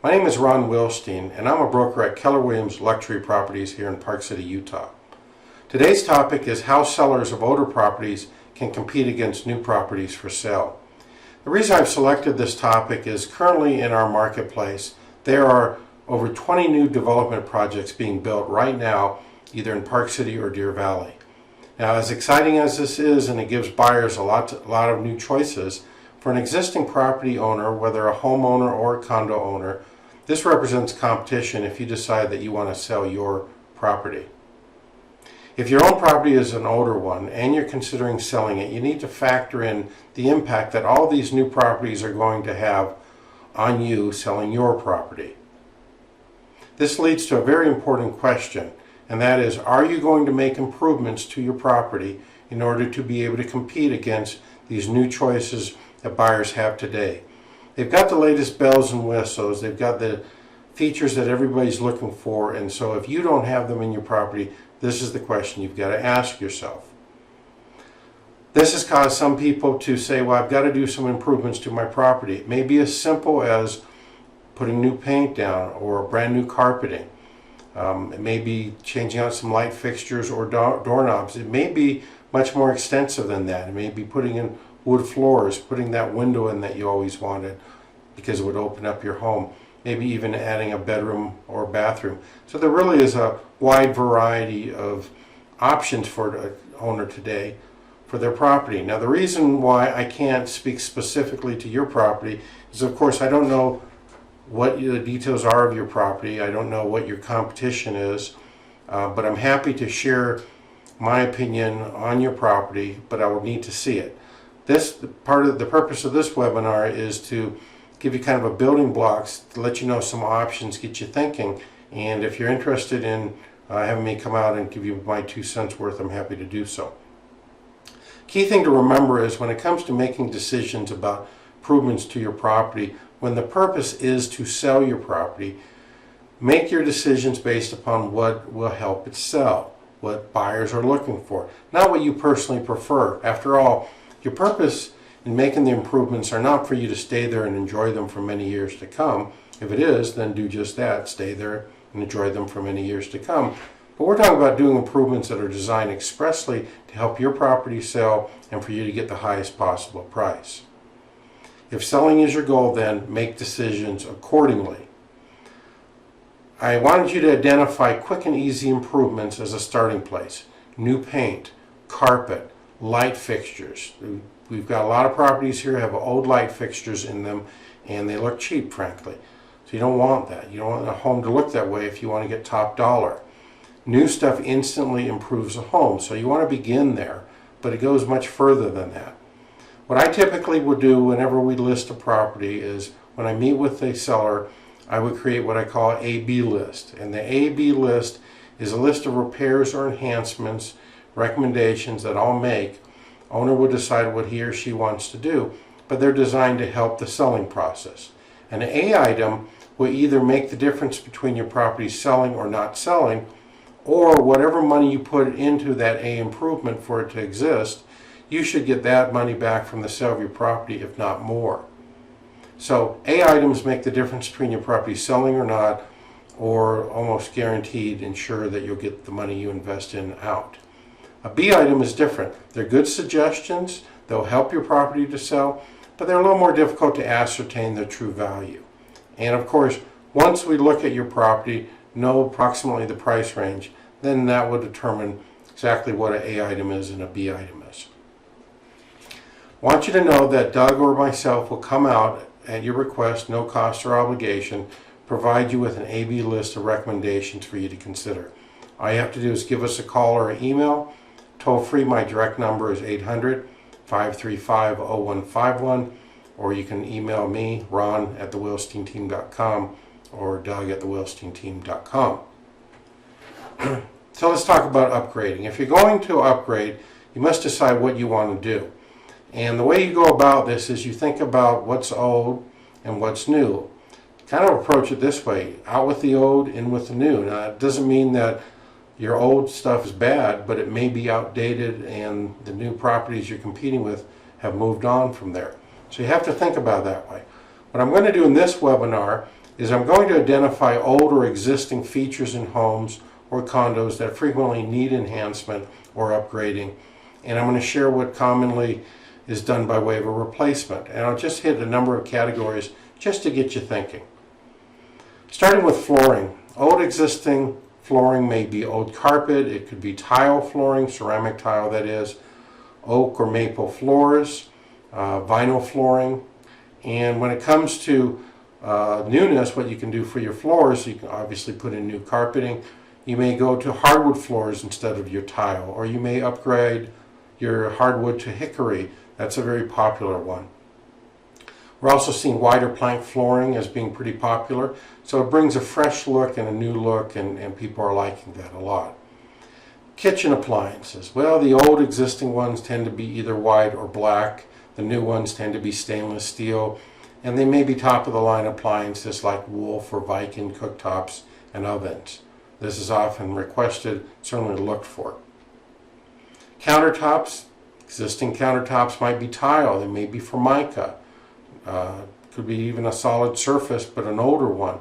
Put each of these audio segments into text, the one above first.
My name is Ron Wilstein, and I'm a broker at Keller Williams Luxury Properties here in Park City, Utah. Today's topic is how sellers of older properties can compete against new properties for sale. The reason I've selected this topic is currently in our marketplace, there are over 20 new development projects being built right now, either in Park City or Deer Valley. Now, as exciting as this is, and it gives buyers a lot of new choices, for an existing property owner, whether a homeowner or a condo owner, this represents competition if you decide that you want to sell your property. If your own property is an older one and you're considering selling it, you need to factor in the impact that all these new properties are going to have on you selling your property. This leads to a very important question, and that is, are you going to make improvements to your property in order to be able to compete against these new choices that buyers have today? They've got the latest bells and whistles, they've got the features that everybody's looking for, and so if you don't have them in your property, this is the question you've got to ask yourself. This has caused some people to say, well, I've got to do some improvements to my property. It may be as simple as putting new paint down or brand new carpeting. It may be changing out some light fixtures or doorknobs. It may be much more extensive than that. It may be putting in wood floors, putting that window in that you always wanted because it would open up your home, maybe even adding a bedroom or bathroom. So there really is a wide variety of options for an owner today for their property. Now, the reason why I can't speak specifically to your property is, of course, I don't know what the details are of your property. I don't know what your competition is, but I'm happy to share my opinion on your property, but I would need to see it. The purpose of this webinar is to give you kind of a building blocks to let you know some options, get you thinking, and if you're interested in having me come out and give you my 2 cents worth, I'm happy to do so. Key thing to remember is when it comes to making decisions about improvements to your property, when the purpose is to sell your property, make your decisions based upon what will help it sell, what buyers are looking for, not what you personally prefer. After all, your purpose in making the improvements are not for you to stay there and enjoy them for many years to come. If it is, then do just that, stay there and enjoy them for many years to come. But we're talking about doing improvements that are designed expressly to help your property sell and for you to get the highest possible price. If selling is your goal, then make decisions accordingly. I wanted you to identify quick and easy improvements as a starting place. New paint, carpet, light fixtures. We've got a lot of properties here that have old light fixtures in them and they look cheap, frankly. So you don't want that. You don't want a home to look that way if you want to get top dollar. New stuff instantly improves a home, so you want to begin there, but it goes much further than that. What I typically would do whenever we list a property is when I meet with a seller, I would create what I call an A-B list. And the A-B list is a list of repairs or enhancements, recommendations that I'll make. Owner will decide what he or she wants to do, but they're designed to help the selling process. An A item will either make the difference between your property selling or not selling, or whatever money you put into that A improvement for it to exist, you should get that money back from the sale of your property, if not more. So A items make the difference between your property selling or not, or almost guaranteed ensure that you'll get the money you invest in out. A B item is different. They're good suggestions, they'll help your property to sell, but they're a little more difficult to ascertain their true value. And of course, once we look at your property, know approximately the price range, then that will determine exactly what an A item is and a B item is. I want you to know that Doug or myself will come out at your request, no cost or obligation, provide you with an A-B list of recommendations for you to consider. All you have to do is give us a call or an email. Toll free, my direct number is 800-535-0151, or you can email me, Ron at thewilsteinteam.com, or Doug at thewilsteinteam.com. So let's talk about upgrading. If you're going to upgrade, you must decide what you want to do. And the way you go about this is you think about what's old and what's new. Kind of approach it this way: out with the old, in with the new. Now, it doesn't mean that your old stuff is bad, but it may be outdated and the new properties you're competing with have moved on from there. So you have to think about it that way. What I'm going to do in this webinar is I'm going to identify old or existing features in homes or condos that frequently need enhancement or upgrading, and I'm going to share what commonly is done by way of a replacement. And I'll just hit a number of categories just to get you thinking. Starting with flooring. Old existing flooring may be old carpet, it could be tile flooring, ceramic tile that is, oak or maple floors, vinyl flooring. And when it comes to newness, what you can do for your floors, you can obviously put in new carpeting. You may go to hardwood floors instead of your tile, or you may upgrade your hardwood to hickory. That's a very popular one. We're also seeing wider plank flooring as being pretty popular, so it brings a fresh look and a new look, and people are liking that a lot. Kitchen appliances. Well, the old existing ones tend to be either white or black. The new ones tend to be stainless steel, and they may be top-of-the-line appliances like Wolf or Viking cooktops and ovens. This is often requested, certainly looked for. Countertops. Existing countertops might be tile, they may be Formica. Could be even a solid surface, but an older one.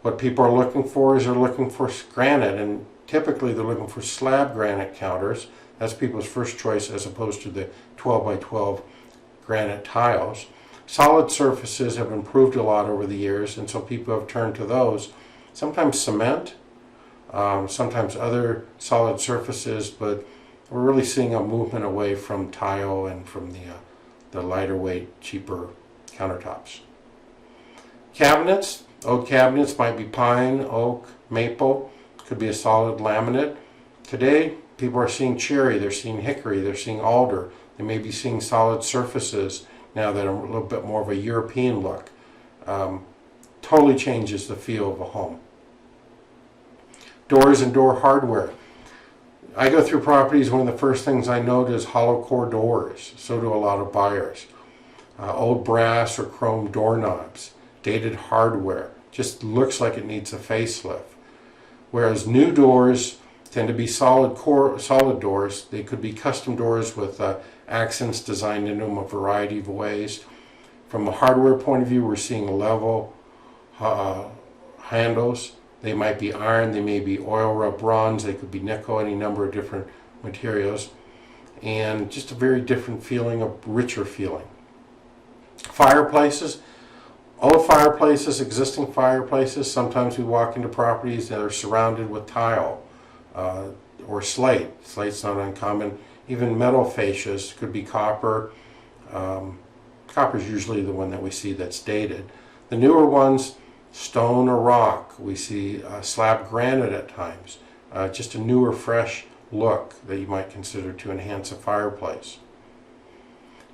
What people are looking for is they're looking for granite, and typically they're looking for slab granite counters. That's people's first choice as opposed to the 12 by 12 granite tiles. Solid surfaces have improved a lot over the years, and so people have turned to those. Sometimes cement, sometimes other solid surfaces, but we're really seeing a movement away from tile and from the lighter weight, cheaper countertops. Cabinets. Old cabinets might be pine, oak, maple. Could be a solid laminate. Today, people are seeing cherry, they're seeing hickory, they're seeing alder. They may be seeing solid surfaces now that are a little bit more of a European look. Totally changes the feel of a home. Doors and door hardware. I go through properties, one of the first things I note is hollow core doors. So do a lot of buyers. Old brass or chrome doorknobs, dated hardware, just looks like it needs a facelift. Whereas new doors tend to be solid doors. They could be custom doors with accents designed into them a variety of ways. From a hardware point of view, we're seeing level handles. They might be iron, they may be oil rub bronze, they could be nickel, any number of different materials. And just a very different feeling, a richer feeling. Fireplaces. Old fireplaces, existing fireplaces, sometimes we walk into properties that are surrounded with tile or slate. Slate's not uncommon. Even metal fascias, could be copper. Copper's usually the one that we see that's dated. The newer ones, stone or rock. We see slab granite at times. Just a newer, fresh look that you might consider to enhance a fireplace.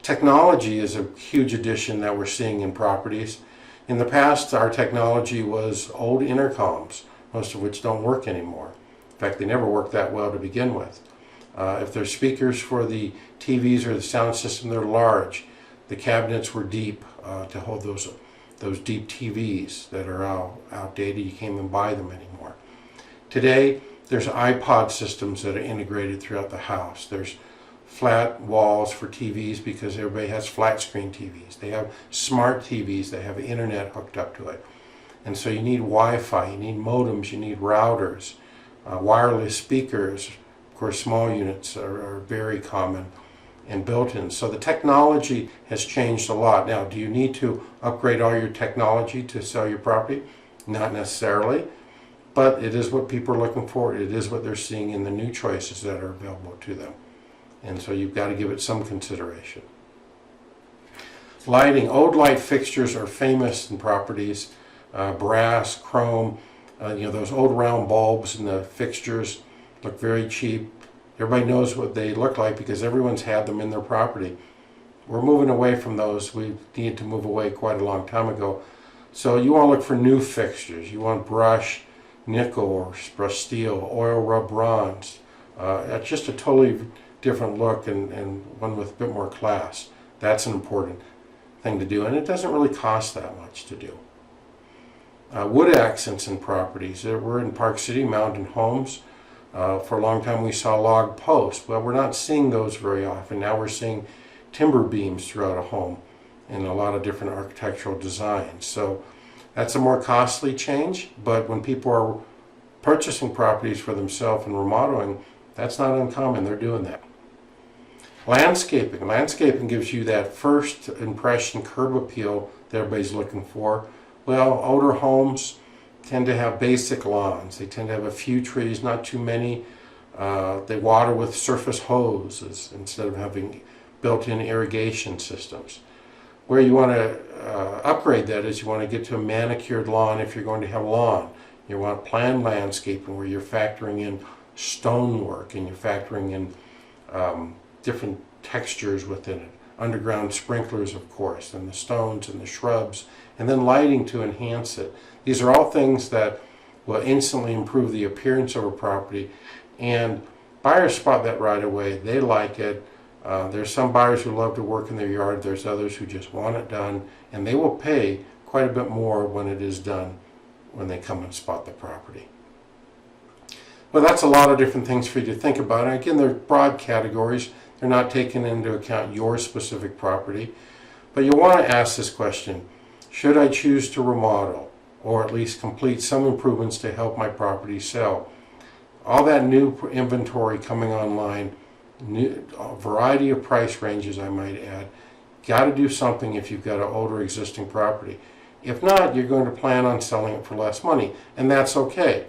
Technology is a huge addition that we're seeing in properties. In the past, our technology was old intercoms, most of which don't work anymore. In fact, they never worked that well to begin with. If they're speakers for the TVs or the sound system, they're large. The cabinets were deep to hold those deep TVs that are outdated. You can't even buy them anymore. Today, there's iPod systems that are integrated throughout the house. There's flat walls for TVs because everybody has flat screen TVs. They have smart TVs that have internet hooked up to it. And so you need Wi-Fi, you need modems, you need routers, wireless speakers. Of course, small units are very common and built-in. So the technology has changed a lot. Now, do you need to upgrade all your technology to sell your property? Not necessarily, but it is what people are looking for. It is what they're seeing in the new choices that are available to them. And so you've got to give it some consideration. Lighting. Old light fixtures are famous in properties. Brass, chrome, those old round bulbs in the fixtures look very cheap. Everybody knows what they look like because everyone's had them in their property. We're moving away from those. We needed to move away quite a long time ago. So you want to look for new fixtures. You want brush, nickel or brushed steel, oil rub bronze. It's just a totally different look and one with a bit more class. That's an important thing to do, and it doesn't really cost that much to do. Wood accents in properties. We're in Park City, mountain homes. For a long time we saw log posts. Well, we're not seeing those very often. Now we're seeing timber beams throughout a home in a lot of different architectural designs. So That's a more costly change, but when people are purchasing properties for themselves and remodeling, that's not uncommon. They're doing that. Landscaping. Landscaping gives you that first impression curb appeal that everybody's looking for. Well, older homes tend to have basic lawns. They tend to have a few trees, not too many. They water with surface hoses instead of having built-in irrigation systems. Where you want to upgrade that is you want to get to a manicured lawn if you're going to have lawn. You want planned landscaping where you're factoring in stonework and you're factoring in different textures within it. Underground sprinklers, of course, and the stones and the shrubs, and then lighting to enhance it. These are all things that will instantly improve the appearance of a property, and buyers spot that right away. They like it. There's some buyers who love to work in their yard. There's others who just want it done, and they will pay quite a bit more when it is done when they come and spot the property. Well, that's a lot of different things for you to think about. And again, they're broad categories. They're not taking into account your specific property. But you'll want to ask this question: should I choose to remodel or at least complete some improvements to help my property sell? All that new inventory coming online, a variety of price ranges I might add. Got to do something if you've got an older existing property. If not, you're going to plan on selling it for less money, and that's okay.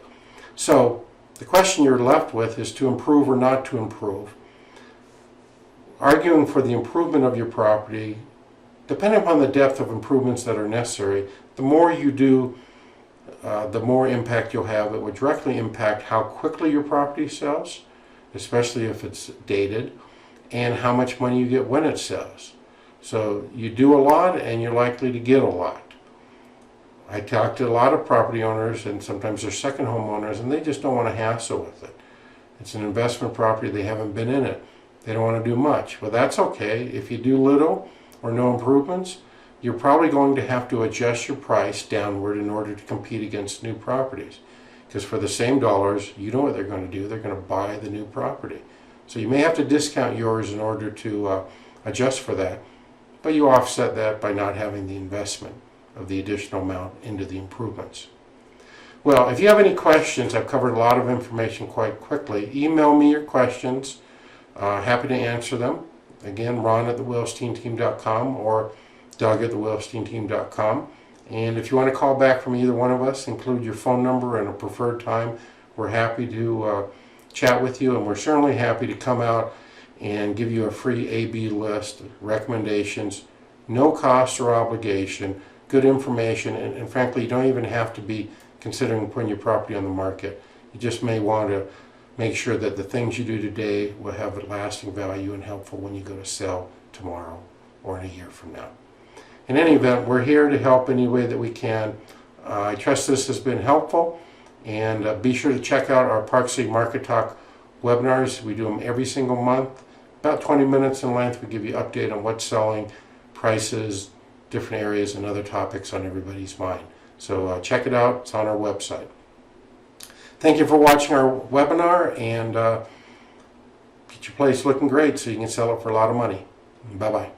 So the question you're left with is to improve or not to improve. Arguing for the improvement of your property, depending upon the depth of improvements that are necessary, the more you do, the more impact you'll have. It will directly impact how quickly your property sells, especially if it's dated, and how much money you get when it sells. So you do a lot and you're likely to get a lot. I talk to a lot of property owners, and sometimes they're second home owners, and they just don't want to hassle with it. It's an investment property, they haven't been in it. They don't want to do much. Well, that's okay. If you do little or no improvements, you're probably going to have to adjust your price downward in order to compete against new properties. Because for the same dollars, you know what they're going to do. They're going to buy the new property. So you may have to discount yours in order to adjust for that, but you offset that by not having the investment of the additional amount into the improvements. Well, if you have any questions, I've covered a lot of information quite quickly. Email me your questions. Happy to answer them. Again, Ron at thewilsteinteam.com or Doug at thewilsteinteam.com. And if you want to call back from either one of us, include your phone number and a preferred time. We're happy to chat with you, and we're certainly happy to come out and give you a free A/B list, recommendations, no cost or obligation, good information, and frankly, you don't even have to be considering putting your property on the market. You just may want to make sure that the things you do today will have a lasting value and helpful when you go to sell tomorrow or in a year from now. In any event, we're here to help any way that we can. I trust this has been helpful, and be sure to check out our Park City Market Talk webinars. We do them every single month, about 20 minutes in length. We give you an update on what's selling, prices, different areas, and other topics on everybody's mind. So check it out. It's on our website. Thank you for watching our webinar, and get your place looking great so you can sell it for a lot of money. Bye-bye.